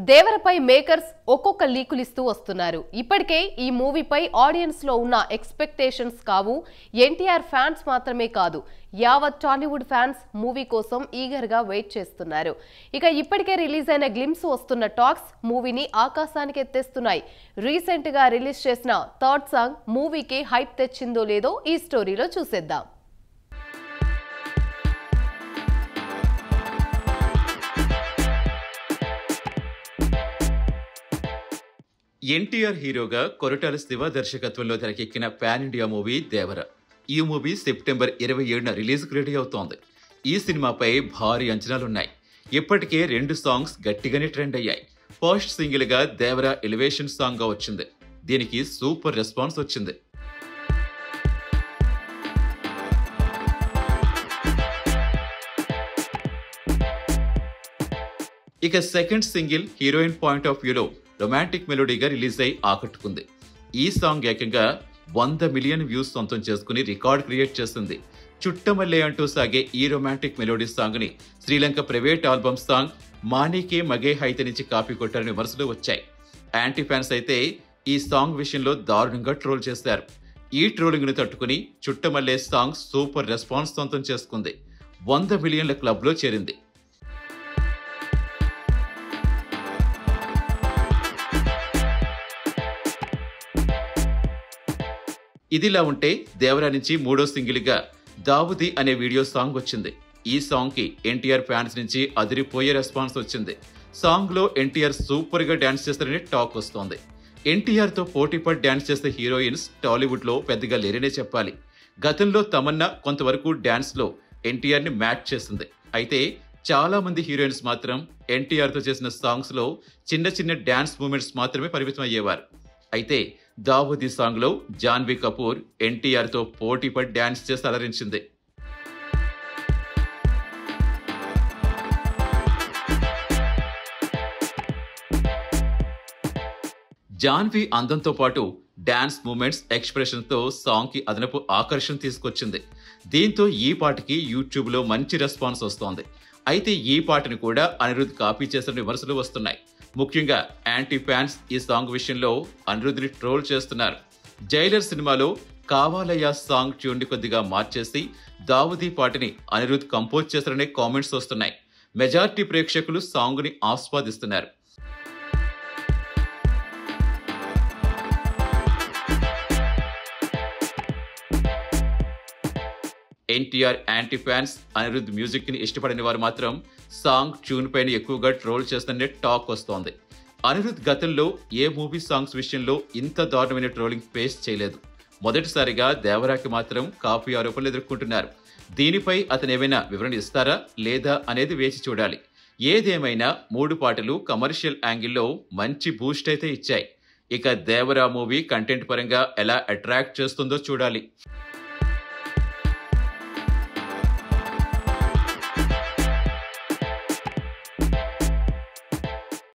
దేవరపై makers ఒక్కొక్క లీకులు ఇస్తూ వస్తున్నారు. ఇప్పటికే ఈ మూవీపై ఆడియన్స్ లో ఉన్న ఎక్స్పెక్టేషన్స్ కావు. ఎన్టీఆర్ ఫ్యాన్స్ మాత్రమే కాదు, యావత్ టాలీవుడ్ ఫ్యాన్స్ మూవీ కోసం ఈగర్ గా వెయిట్ చేస్తున్నారు. ఇక ఇప్పటికే రిలీజ్ అయిన గ్లిమ్స్ వస్తున్న టాక్స్ మూవీని ఆకాశానికి ఎత్తేస్తున్నాయి. రీసెంట్ గా రిలీజ్ చేసిన థర్డ్ సాంగ్ మూవీకి హైప్ తెచ్చిందో లేదో ఈ స్టోరీలో చూసేద్దాం. ఎన్టీఆర్ హీరోగా కొరటాల శివ దర్శకత్వంలో తెరకెక్కిన పాన్ ఇండియా మూవీ దేవర. ఈ మూవీ సెప్టెంబర్ 27న రిలీజ్కి రెడీ అవుతోంది. ఈ సినిమాపై భారీ అంచనాలున్నాయి. ఇప్పటికే 2 సాంగ్స్ గట్టిగానే ట్రెండ్ అయ్యాయి. ఫస్ట్ సింగిల్ గా దేవర ఎలివేషన్ సాంగ్ గా వచ్చింది. దీనికి సూపర్ రెస్పాన్స్ వచ్చింది. ఇక second single heroine point of వ్యూలో రొమాంటిక్ మెలోడీగా రిలీజ్ అయి ఆకట్టుకుంది. ఈ సాంగ్ ఏకంగా 100 మిలియన్ వ్యూస్ సొంతం చేసుకుని రికార్డ్ క్రియేట్ చేసింది. చుట్టమల్లే అంటూ సాగే ఈ రొమాంటిక్ మెలోడీ సాంగ్ ని శ్రీలంక ప్రైవేట్ ఆల్బమ్ సాంగ్ మానీకే మగే హైతే నుంచి కాపీ కొట్టారని విమర్శలు వచ్చాయి. యాంటీ ఫ్యాన్స్ అయితే ఈ సాంగ్ విషయంలో దారుణంగా ట్రోల్ చేశారు. ఈ ట్రోలింగ్ ను తట్టుకుని చుట్టమల్లే సాంగ్ సూపర్ రెస్పాన్స్ సొంతం చేసుకుంది. 100 మిలియన్ల క్లబ్ లో చేరింది. ఇదిలా ఉంటే దేవరా నుంచి 3వ సింగిల్ గా దావుది అనే వీడియో సాంగ్ వచ్చింది. ఈ సాంగ్ కి ఎన్టీఆర్ ఫ్యాన్స్ నుంచి అదిరిపోయే రెస్పాన్స్ వచ్చింది. సాంగ్ లో ఎన్టీఆర్ సూపర్ గా డాన్స్ చేస్తారని టాక్ వస్తోంది. ఎన్టీఆర్ తో పోటీపడి డాన్స్ చేసే హీరోయిన్స్ టాలీవుడ్ లో పెద్దగా లేరనే చెప్పాలి. గతంలో తమన్నా కొంతవరకు డాన్స్ లో ఎన్టీఆర్ ని మ్యాచ్ చేసింది. అయితే చాలా మంది హీరోయిన్స్ మాత్రం ఎన్టీఆర్ తో చేసిన సాంగ్స్ లో చిన్న చిన్న డాన్స్ మూమెంట్స్ మాత్రమే పరిమితం అయ్యేవారు. అయితే దావుదీ సాంగ్ లో జాన్వీ కపూర్ ఎన్టీఆర్ తో పోటీపడి డాన్స్ చేసి అలరించింది. జాన్వీ అందంతో పాటు డాన్స్ మూమెంట్స్ ఎక్స్ప్రెషన్ తో సాంగ్ కి అదనపు ఆకర్షణ తీసుకొచ్చింది. దీంతో ఈ పాటకి యూట్యూబ్ లో మంచి రెస్పాన్స్ వస్తోంది. అయితే ఈ పాటను కూడా అనిరుద్ కాపీ చేసిన విమర్శలు వస్తున్నాయి. ముఖ్యంగా యాంటీ ఫ్యాన్స్ ఈ సాంగ్ విషయంలో అనిరుద్ ని ట్రోల్ చేస్తున్నారు. జైలర్ సినిమాలో కావాలయ్యా సాంగ్ ట్యూన్ ని కొద్దిగా మార్చేసి దావుదీ పాటని అనిరుద్ కంపోజ్ చేశారనే కామెంట్స్ వస్తున్నాయి. మెజారిటీ ప్రేక్షకులు సాంగ్ ని ఆస్వాదిస్తున్నారు. NTR anti fans Anirudh music ని ఇష్టపడని వారు మాత్రం సాంగ్ ట్యూన్ పైన ఎక్కువగా ట్రోల్ చేస్తుండే టాక్ వస్తోంది. అనిరుద్ గతంలో ఏ మూవీ సాంగ్స్ విషయంలో ఇంత దారుణమైన ట్రోలింగ్ ఫేస్ చేయలేదు. మొదటిసారిగా దేవరాకి మాత్రం కాపీ ఆరోపణలు ఎదుర్కొంటున్నారు. దీనిపై అతను ఏమైనా వివరణ ఇస్తారా లేదా అనేది వేచి చూడాలి. ఏదేమైనా 3 పాటలు కమర్షియల్ యాంగిల్లో మంచి బూస్ట్ అయితే ఇచ్చాయి. ఇక దేవరా మూవీ కంటెంట్ పరంగా ఎలా అట్రాక్ట్ చేస్తుందో చూడాలి.